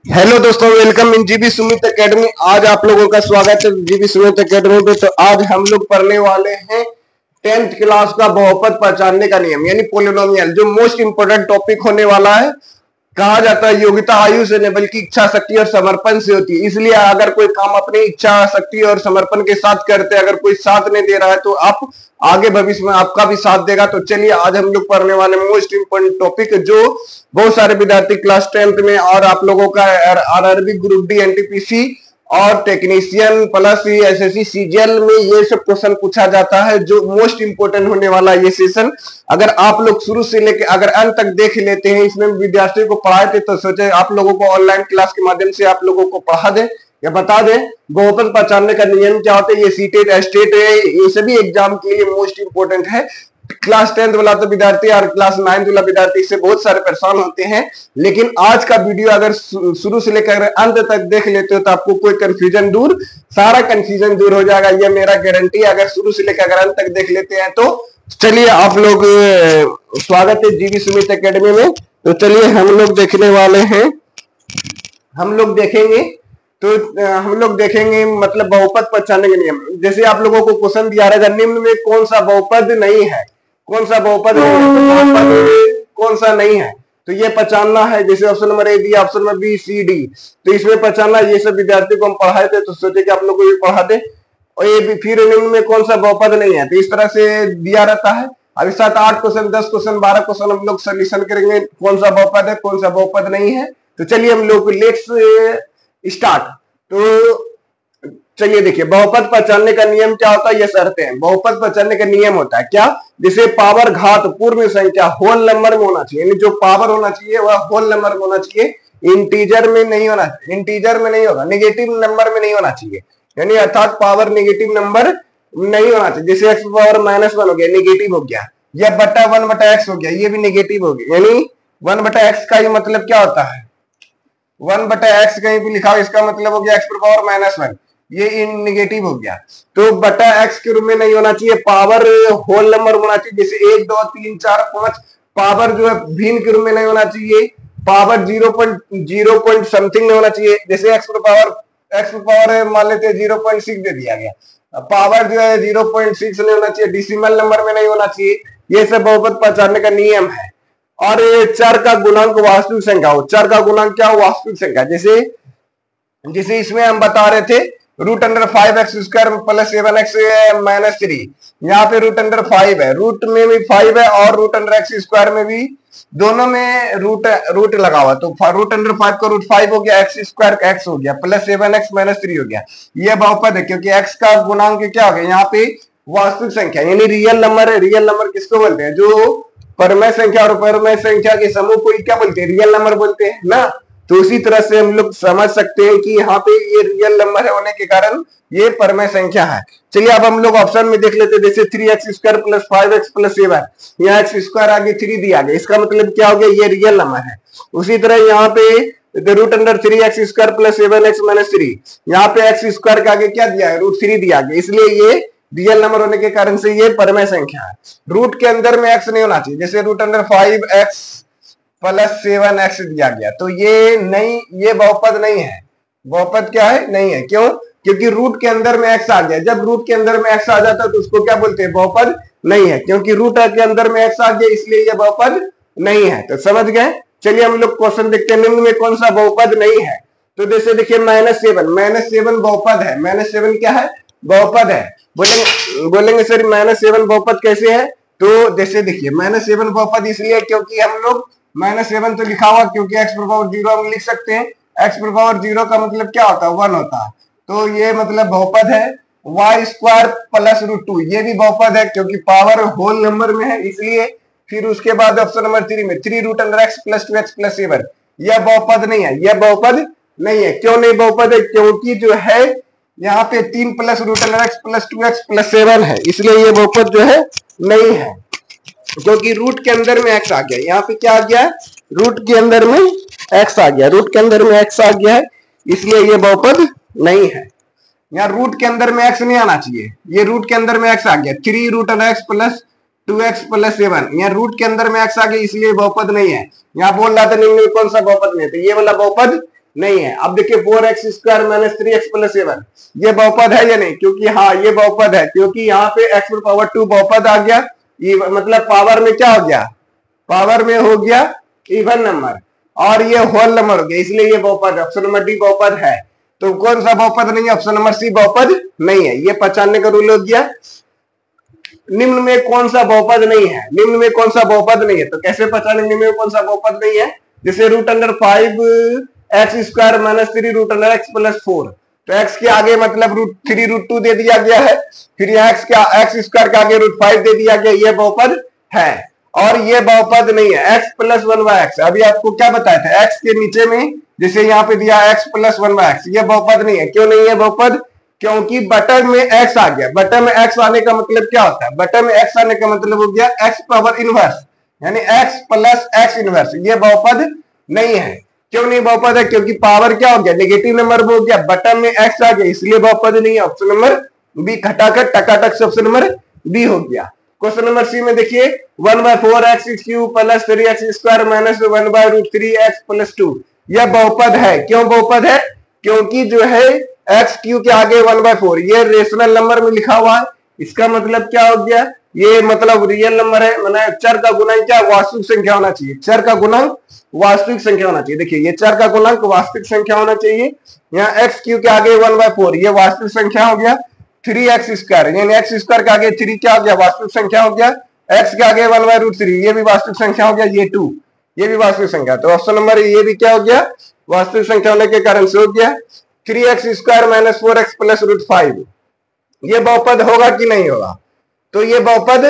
Hello दोस्तों, welcome in GB Sumit academy. आज आप लोगों का स्वागत है जीबी सुमित एकेडमी पे। तो आज हम लोग पढ़ने वाले हैं 10th क्लास का बहुपद पहचानने का नियम यानी पोलिनोमियल, जो मोस्ट इंपोर्टेंट टॉपिक होने वाला है। कहा जाता है योग्यता आयु से नहीं बल्कि इच्छा शक्ति और समर्पण से होती है। इसलिए अगर कोई काम अपनी इच्छा शक्ति और समर्पण के साथ करते हैं, अगर कोई साथ नहीं दे रहा है तो आप आगे भविष्य में आपका भी साथ देगा। तो चलिए आज हम लोग पढ़ने वाले मोस्ट इंपोर्टेंट टॉपिक, जो बहुत सारे विद्यार्थी क्लास 10th में और आप लोगों का आरआरबी ग्रुप डी एनटीपीसी और टेक्नीशियन प्लस एसएससी सीजीएल में ये सब क्वेश्चन पूछा जाता है, जो मोस्ट इंपोर्टेंट होने वाला ये सेशन। अगर आप लोग शुरू से लेकर अगर अंत तक देख लेते हैं, इसमें विद्यार्थियों को पढ़ाए थे तो सोचे आप लोगों को ऑनलाइन क्लास के माध्यम से आप लोगों को पढ़ा दें या बता दें बहुपद पहचानने का नियम क्या होता है। ये सीटेट एस्टेट है, ये सभी एग्जाम के लिए मोस्ट इंपोर्टेंट है। क्लास 10th वाला तो विद्यार्थी और क्लास 9th वाला विद्यार्थी इससे बहुत सारे परेशान होते हैं, लेकिन आज का वीडियो अगर शुरू से लेकर अंत तक देख लेते हो तो आपको कोई कंफ्यूजन दूर, सारा कंफ्यूजन दूर हो जाएगा, ये मेरा गारंटी है। अगर शुरू से लेकर अगर अंत तक देख लेते हैं तो चलिए आप लोग, स्वागत है जीबी सुमित एकेडमी में। तो चलिए हम लोग देखने वाले हैं, हम लोग देखेंगे मतलब बहुपद पहचानने के नियम। जैसे आप लोगों को क्वेश्चन दिया रहेगा, निम्न में कौन सा बहुपद नहीं है, कौन सा बहुपद नहीं है, तो बहुपद कौन सा नहीं है तो ये पहचानना है। जैसे ऑप्शन नंबर ए दिया, option number B C D, तो इसमें पहचानना। ये सब विद्यार्थी को हम पढ़ाए थे तो सोचे कि आप लोग को भी पढ़ा दे। और ये भी फिर निम्न में कौन सा बहुपद नहीं है, तो इस तरह से दिया रहता है। अभी 7-8 क्वेश्चन, 10 क्वेश्चन, 12 क्वेश्चन हम लोग सोल्यूशन करेंगे, कौन सा बहुपद है कौन सा बहुपद नहीं है। तो चलिए हम लोग लेट्स स्टार्ट। तो चलिए देखिए, बहुपद पहचानने का नियम क्या होता है, ये शर्तें हैं। बहुपद पहचानने का नियम होता है क्या, जैसे पावर घात पूर्ण संख्या होल नंबर में होना चाहिए, यानी जो पावर होना चाहिए वह होल नंबर में होना चाहिए, इंटीजर में नहीं होना चाहिए, इंटीजर में नहीं होगा, नेगेटिव नंबर में नहीं होना चाहिए, यानी अर्थात पावर नेगेटिव नंबर नहीं होना चाहिए। जैसे एक्स पावर -1 हो गया, नेगेटिव हो गया, या बटा 1/x हो गया, ये भी नेगेटिव हो गया। यानी 1/x का ये मतलब क्या होता है, 1/x कहीं भी लिखा हो इसका मतलब हो गया x पावर -1, ये इन नेगेटिव हो गया। तो बटा x के रूप में नहीं होना चाहिए, पावर होल नंबर होना चाहिए। जैसे 1 2 3 4 5, पावर जो है भिन्न के रूप में नहीं होना चाहिए, पावर 0.0 समथिंग नहीं होना चाहिए। जैसे x पावर मान लेते हैं 0.6 दे दिया गया, पावर जो है 0.6 नहीं होना चाहिए, डिसिमल नंबर में नहीं होना चाहिए। ये सब बहुपद पहचानने का नियम है। और चर का गुणांक वास्तविक संख्या हो, चर का गुणांक क्या हो, वास्तविक संख्या। जैसे इसमें हम बता रहे थे √5x² प्लस 7x-3, यहाँ पे √5 है, रूट में भी 5 है और √x² में भी, दोनों में रूट लगा हुआ, तो √5 का √5 हो गया, x² का x हो गया, प्लस 7x-3 हो गया। यह बहुपद है क्योंकि x का गुणांक क्या हो गया, यहाँ पे वास्तविक संख्या यानी रियल नंबर है। रियल नंबर किसको बोलते हैं, जो परमेय संख्या और परमेय संख्या के समूह को क्या बोलते हैं, रियल नंबर बोलते हैं ना। तो उसी तरह से हम लोग समझ सकते हैं कि यहाँ पे ये रियल नंबर है होने के कारण ये परमेय संख्या है। चलिए अब हम लोग ऑप्शन में देख लेते हैं। जैसे 3x² प्लस 5x प्लस 7, यहाँ x² आगे 3 दिया गया, इसका मतलब क्या हो गया, ये रियल नंबर है। उसी तरह यहाँ पे √3x² प्लस 7x-3, यहाँ पे x² के आगे क्या दिया है, √3 दिया गया, इसलिए ये रियल नंबर होने के कारण से ये परमेय संख्या है। रूट के अंदर में x नहीं होना चाहिए। जैसे √5x प्लस 7x दिया गया, तो ये नहीं, ये बहुपद नहीं है। बहुपद क्या है, नहीं है। क्यों, क्योंकि रूट के अंदर में x आ गया। जब रूट के अंदर में x आ जाता है तो उसको क्या बोलते हैं, बहुपद नहीं है। क्योंकि रूट के अंदर में x आ गया इसलिए ये बहुपद नहीं है। तो समझ गए। चलिए हम लोग क्वेश्चन देखते हैं, निम्न में कौन सा बहुपद नहीं है। तो जैसे देखिए -7 बहुपद है। -7 क्या है, बहुपद है। बोलेंगे सर -7 बहुपद कैसे है, तो जैसे देखिए -7 बहुपद इसलिए क्योंकि हम लोग -7 तो लिखा हुआ क्योंकि x⁻0 हम लिख सकते हैं। x⁻0 का मतलब क्या होता है, 1 होता है, तो ये मतलब बहुपद है। y² प्लस √2, ये भी बहुपद है क्योंकि पावर होल नंबर में है इसलिए। फिर उसके बाद ऑप्शन नंबर 3 में 3√x प्लस 2x प्लस 7, यह बहुपद नहीं है, यह बहुपद नहीं है। क्यों नहीं बहुपद है, क्योंकि जो है यहाँ पे 3 plus √x plus 2x plus 7 है, इसलिए ये बहुपद जो है नहीं है। क्योंकि रूट के अंदर में x आ गया, यहाँ पे क्या आ गया, रूट के अंदर में x आ गया, रूट के अंदर में x आ गया है, इसलिए ये बहुपद नहीं है। यहाँ रूट के अंदर में x नहीं आना चाहिए, ये रूट के अंदर में x आ गया, 3√x प्लस 2x प्लस 7, यहाँ रूट के अंदर में x आ गया इसलिए बहुपद नहीं है। यहाँ बोल रहा था निम्न में कौन सा बहुपद नहीं है, तो ये वाला बहुपद नहीं है। अब देखिए 4x square minus 3x plus 7 ये बहुपद है या नहीं, क्योंकि हाँ ये बहुपद है, क्योंकि यहाँ पे x पावर 2 बहुपद आ गया, ये मतलब पावर में क्या हो गया, पावर में हो गया इवन नंबर, और ये होल नंबर हो गया, इसलिए ये बहुपद है। ऑप्शन नंबर डी बहुपद है। तो कौन सा बहुपद नहीं है, ऑप्शन नंबर सी बहुपद नहीं है। ये 95 का रूल हो गया। निम्न में कौन सा बहुपद नहीं है, निम्न में कौन सा बहुपद नहीं है, तो कैसे पहचानेंगे निम्न में कौन सा बहुपद नहीं है। जैसे √5 x square minus 3 √x plus 4, तो x के आगे मतलब √3 √2 दे दिया गया है, फिर यहाँ x स्क्वायर के आगे √5 दे दिया गया, ये बहुपद है। और ये बहुपद नहीं है x प्लस 1/x। अभी आपको क्या बताया था, x के नीचे में जैसे यहाँ पे दिया x प्लस 1/x, ये बहुपद नहीं है। क्यों नहीं है बहुपद, क्योंकि बटन में x आ गया। बटन में x आने का मतलब क्या होता है, बटन में x आने का मतलब हो गया x पावर इनवर्स, यानी x प्लस x इनवर्स, ये बहुपद नहीं है। क्यों नहीं बहुपद है, क्योंकि पावर क्या हो गया, नेगेटिव नंबर हो गया, बटन में x आ गया, इसलिए बहुपद नहीं है। ऑप्शन नंबर बी खटाखट टकाटक से ऑप्शन नंबर बी हो गया। क्वेश्चन नंबर सी में देखिए 1/4x³ plus 3x square minus 1/√3x plus 2, यह बहुपद है। क्यों बहुपद है, क्योंकि जो है x³ के आगे 1/4 ये रेशनल नंबर में लिखा हुआ है, इसका मतलब क्या हो गया, ये मतलब रियल नंबर है, मतलब चर का गुणक क्या वास्तविक संख्या होना चाहिए, चर का गुणक वास्तविक संख्या होना चाहिए। देखिए ये चर का गुणक वास्तविक संख्या होना चाहिए। यहाँ x³ के आगे 1/4 ये वास्तविक संख्या हो गया, 3x स्क्वायर यानी x स्क्वायर के आगे 3 क्या हो गया, वास्तविक संख्या हो गया, x के आगे 1/√3 ये भी वास्तविक संख्या हो गया, ये 2 ये भी वास्तविक संख्या। तो ऑप्शन नंबर ये भी क्या हो गया, वास्तविक संख्या होने के कारण से हो गया। 3x square minus 4x plus √5 ये बहुपद होगा कि नहीं होगा, तो ये बहुपद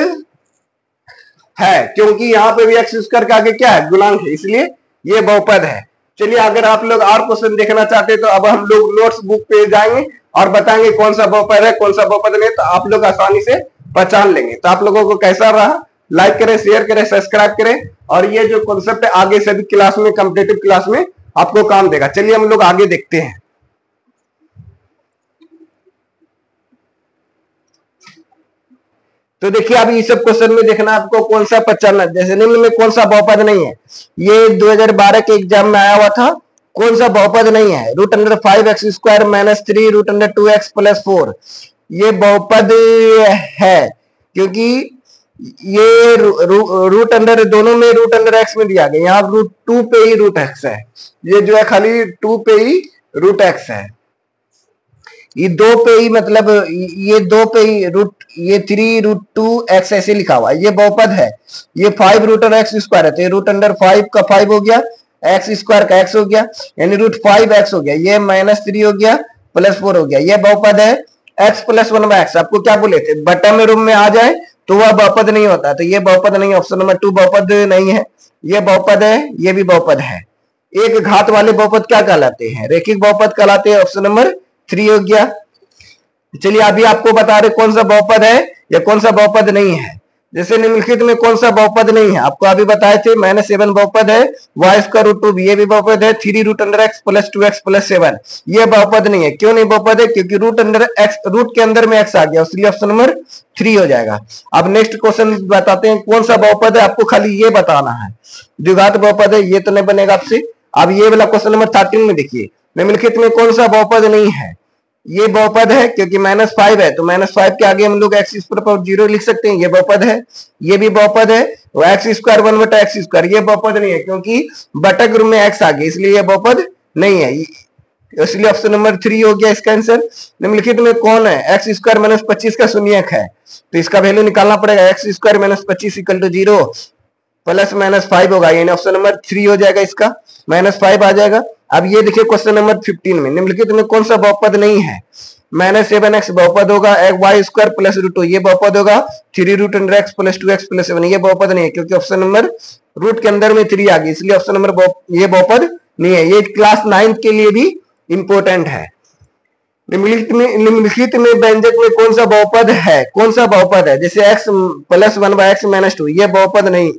है, क्योंकि यहाँ पे भी x स्क्वायर के आगे क्या है, गुणांक है, इसलिए ये बहुपद है। चलिए अगर आप लोग और क्वेश्चन देखना चाहते हैं तो अब हम लोग नोट्स बुक पे जाएंगे और बताएंगे कौन सा बहुपद है कौन सा बहुपद नहीं, तो आप लोग आसानी से पहचान लेंगे। तो आप लोगों को कैसा रहा, लाइक करें, शेयर करें, सब्सक्राइब करें, और ये जो कॉन्सेप्ट है आगे सभी क्लास में, कॉम्पिटिटिव क्लास में आपको काम देगा। चलिए हम लोग आगे देखते हैं। तो देखिए अभी इस सब क्वेश्चन में देखना आपको कौन सा पहचानना, जैसे निम्न में कौन सा बहुपद नहीं है, ये 2012 के एग्जाम में आया हुआ था, कौन सा बहुपद नहीं है, √5x square minus 3 √2x plus 4 ये बहुपद है, क्योंकि ये रूट अंडर दोनों में √x में दिया गया, यहाँ √2 पे ही √x है, ये जो है खाली 2 पे ही √x है, ये 2 पे ही मतलब ये 2 पे ही ये 3 √2x ऐसे लिखा हुआ है, ये बहुपद है। ये 5 √x स्क्वायर है, तो ये √5 का 5 हो गया, x स्क्वायर का x हो गया, यानी √5x हो गया, ये -3 हो गया प्लस 4 हो गया, ये बहुपद है। x प्लस 1/x आपको क्या बोले थे, बटन में रूम में आ जाए तो वह बहुपद नहीं होता, तो ये बहुपद नहीं, ऑप्शन नंबर 2 बहुपद नहीं है। ये बहुपद है, ये भी बहुपद है। एक घात वाले बहुपद क्या कहलाते हैं, रेखिक बहुपद कहलाते हैं, ऑप्शन नंबर 3 हो गया। चलिए अभी आपको बता रहे कौन सा बहुपद है या कौन सा बहुपद नहीं है। जैसे निम्नलिखित में कौन सा बहुपद नहीं है, आपको अभी बताए थे, -7 बहुपद है, y² ये भी बहुपद है, 3 √x प्लस 2x प्लस 7 ये बहुपद नहीं है। क्यों नहीं बहुपद है, क्योंकि रूट के अंदर में x आ गया, इसलिए ऑप्शन नंबर 3 हो जाएगा। अब नेक्स्ट क्वेश्चन बताते हैं कौन सा बहुपद है, आपको खाली ये बताना है। द्विघात बहुपद है, ये तो नहीं बनेगा आपसे। अब ये वाला क्वेश्चन नंबर 13 में देखिए, निम्नलिखित में कौन सा बहुपद नहीं है, ये बहुपद है, क्योंकि -5 है, तो -5 के आगे हम लोग x⁻0 लिख सकते हैं, ये बहुपद है। ये भी बहुपद है, x² 1/x², ये बहुपद नहीं है, क्योंकि बटक रूप में x आ गया, इसलिए ये बहुपद नहीं है, इसलिए ऑप्शन नंबर 3 हो गया इसका आंसर। निम्नलिखित में कौन है, x² -25 का शून्यक है, तो इसका वैल्यू निकालना पड़ेगा, x² -25 = 0 प्लस -5 होगा, यानी ऑप्शन नंबर 3 हो जाएगा, इसका -5 आ जाएगा। अब ये देखिए क्वेश्चन नंबर 15 में, निम्नलिखित में कौन सा बहुपद नहीं है, -7x बहुपद होगा, y² प्लस √2 ये बहुपद होगा, 3 √x प्लस 2x प्लस 7 ये बहुपद नहीं है, क्योंकि ऑप्शन नंबर रूट के अंदर में 3 आ गई, इसलिए ऑप्शन नंबर ये बहुपद नहीं है। ये क्लास 9 के लिए भी इंपॉर्टेंट है। निम्नलिखित में व्यंजक में कौन सा बहुपद है, कौन सा बहुपद है, जैसे x प्लस 1/x - 2 ये बहुपद नहीं,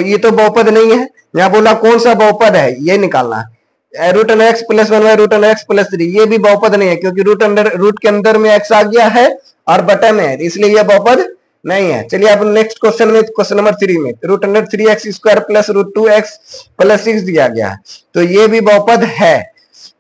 ये तो बहुपद नहीं है। यहाँ बोला कौन सा बहुपद है, ये निकालना है। √x प्लस 1/√x प्लस 3 ये भी बहुपद नहीं है, क्योंकि रूट के अंदर में x आ गया है और बटन में है, इसलिए यह बहुपद नहीं है। चलिए अब नेक्स्ट क्वेश्चन में, क्वेश्चन नंबर 3 में √3x² प्लस √2x प्लस 6 दिया गया है, तो ये भी बहुपद है,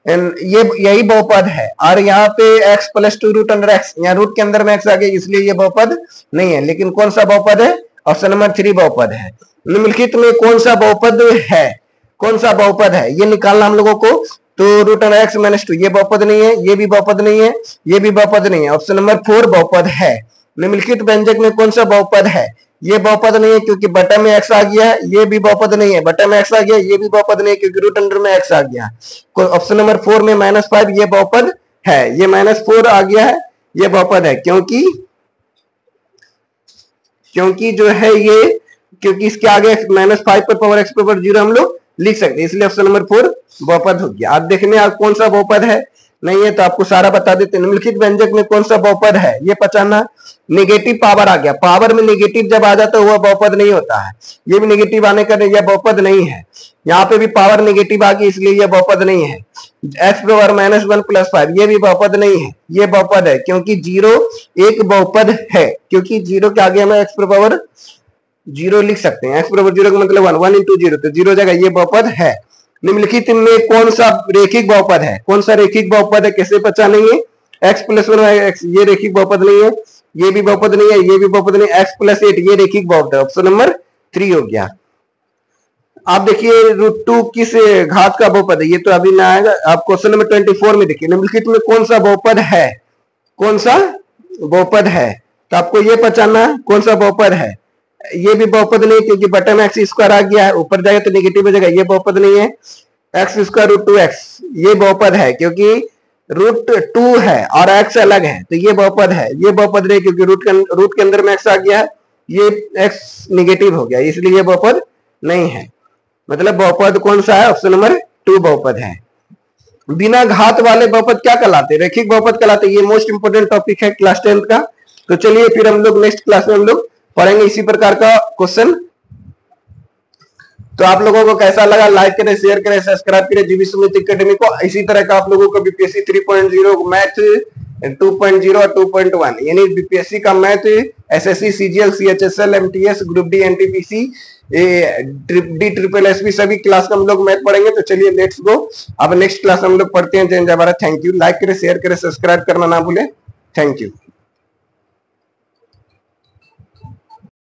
ये यही बहुपद है। और यहाँ पे x प्लस 2 √x, यहाँ रूट के अंदर में x आ गया, इसलिए ये बहुपद नहीं है। लेकिन कौन सा बहुपद है? ऑप्शन नंबर 3 बहुपद है। निम्नलिखित में कौन सा बहुपद है? कौन सा बहुपद है ये निकालना हम लोगों को। तो √x - 2 ये बहुपद नहीं है, ये भी बहुपद नहीं है, ये भी बहुपद नहीं है। ऑप्शन नंबर 4 बहुपद है। निम्नलिखित व्यंजक में कौन सा बहुपद है? ये बहुपद नहीं है क्योंकि बटा में x आ गया है, ये भी बहुपद नहीं है, बटा में x आ गया, ये भी बहुपद नहीं है क्योंकि रूट अंडर में x आ गया। ऑप्शन नंबर 4 में -5 ये बहुपद है, ये -4 आ गया है, ये बहुपद है क्योंकि जो है ये, क्योंकि इसके आगे -5 पर पावर x पावर 0 हम लोग लिख सकते हैं, इसलिए ऑप्शन नंबर 4 बहुपद हो गया। आप देखने आप कौन सा बहुपद है, नहीं है तो आपको सारा बता देते हैं। निम्नलिखित व्यंजक में कौन सा बहुपद है ये पहचानना। नेगेटिव पावर आ गया, पावर में नेगेटिव जब आ जाता है वह बहुपद नहीं होता है, ये भी नेगेटिव आने का यह बहुपद नहीं है। यहाँ पे भी पावर नेगेटिव आ गई इसलिए यह बहुपद नहीं है। x पावर -1 + 5 ये भी बहुपद नहीं है, ये बहुपद है क्योंकि 0 एक बहुपद है, क्योंकि 0 के आगे हमें x पावर 0 लिख सकते हैं। x पावर 0 का मतलब 1 × 0, तो 0 जगह ये बहुपद है। निम्नलिखित में कौन सा रेखिक बहुपद है? कौन सा रेखिक बहुपद है, कैसे पहचानेंगे? x + 1x ये रेखिक बहुपद नहीं है, ये भी बहुपद नहीं है, ये भी बहुपद नहीं। x + 8 ये रेखिक बहुपद है, ऑप्शन नंबर 3 हो गया। आप देखिए √2 किस घात का बहुपद है, ये तो अभी ना आएगा। आप क्वेश्चन नंबर 24 में देखिए निम्नलिखित में कौन सा बहुपद है, कौन सा बहुपद है, तो आपको ये पहचानना है कौन सा बहुपद है। ये भी बहुपद नहीं क्योंकि बटा में x² आ गया है, ऊपर जाएगा तो नेगेटिव हो जाएगा, ये बहुपद नहीं है। x² √2x ये बहुपद है क्योंकि √2 है और x अलग है, तो ये बहुपद है। ये बहुपद नहीं क्योंकि रूट के अंदर में x आ गया है, ये x नेगेटिव हो गया, इसलिए ये बहुपद नहीं है। मतलब बहुपद कौन सा है? ऑप्शन नंबर 2 बहुपद है। बिना घात वाले बहुपद क्या कहलाते? रेखिक बहुपद कहलाते। ये मोस्ट इंपोर्टेंट टॉपिक है क्लास 10 का। तो चलिए फिर हम लोग नेक्स्ट क्लास में हम लोग पढ़ेंगे इसी प्रकार का क्वेश्चन। तो आप लोगों को कैसा लगा, लाइक करें, शेयर करें, सब्सक्राइब करें जीवी सुमित एकेडमी को। इसी तरह का आप लोगों को बीपीएससी 3.0 मैथ 2.0 और 2.1 यानी बीपीएससी का math, SSC, CGL, CHSL, MTS, group D, NTPC, DSSS सभी क्लास का हम लोग मैथ पढ़ेंगे। तो चलिए लेट्स गो, अब नेक्स्ट क्लास हम लोग पढ़ते हैं। जय भारत। Thank you. लाइक करें, शेयर करें, सब्सक्राइब करना ना भूलें। Thank you.